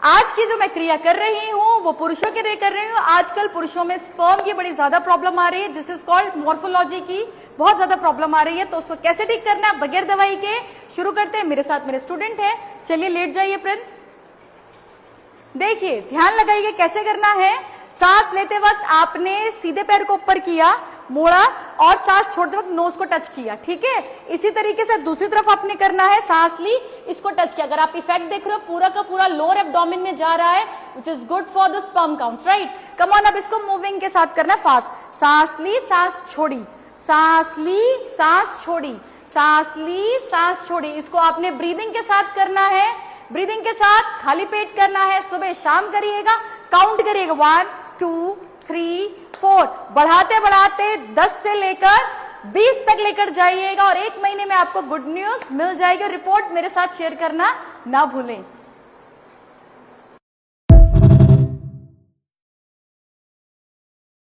आज की जो मैं क्रिया कर रही हूं वो पुरुषों के लिए कर रही हूं। आजकल पुरुषों में स्पर्म की बड़ी ज्यादा प्रॉब्लम आ रही है, दिस इज कॉल्ड मॉर्फोलॉजी की बहुत ज्यादा प्रॉब्लम आ रही है। तो उसको कैसे ठीक करना है बगैर दवाई के, शुरू करते हैं। मेरे साथ मेरे स्टूडेंट हैं, चलिए लेट जाइए फ्रेंड्स। देखिए ध्यान लगाइए कैसे करना है। सांस लेते वक्त आपने सीधे पैर को ऊपर किया, मोड़ा और सांस छोड़ते वक्त नोज को टच किया, ठीक है। इसी तरीके से दूसरी तरफ आपने करना है, सांस ली, इसको टच किया। अगर आप इफेक्ट देख रहे हो पूरा का पूरा लोअर एब्डोमेन में जा रहा है, which is good for the sperm counts, right. Come on, अब इसको मूविंग के साथ करना है फास्ट। सांस ली, सांस छोड़ी, सांस ली, सांस छोड़ी, सांस ली, सांस छोड़ी। इसको आपने ब्रीदिंग के साथ करना है, ब्रीदिंग के साथ खाली पेट करना है। सुबह शाम करिएगा, काउंट करिएगा 1 2 3 4, बढ़ाते बढ़ाते 10 से लेकर 20 तक लेकर जाइएगा और 1 महीने में आपको गुड न्यूज मिल जाएगी। रिपोर्ट मेरे साथ शेयर करना ना भूलें।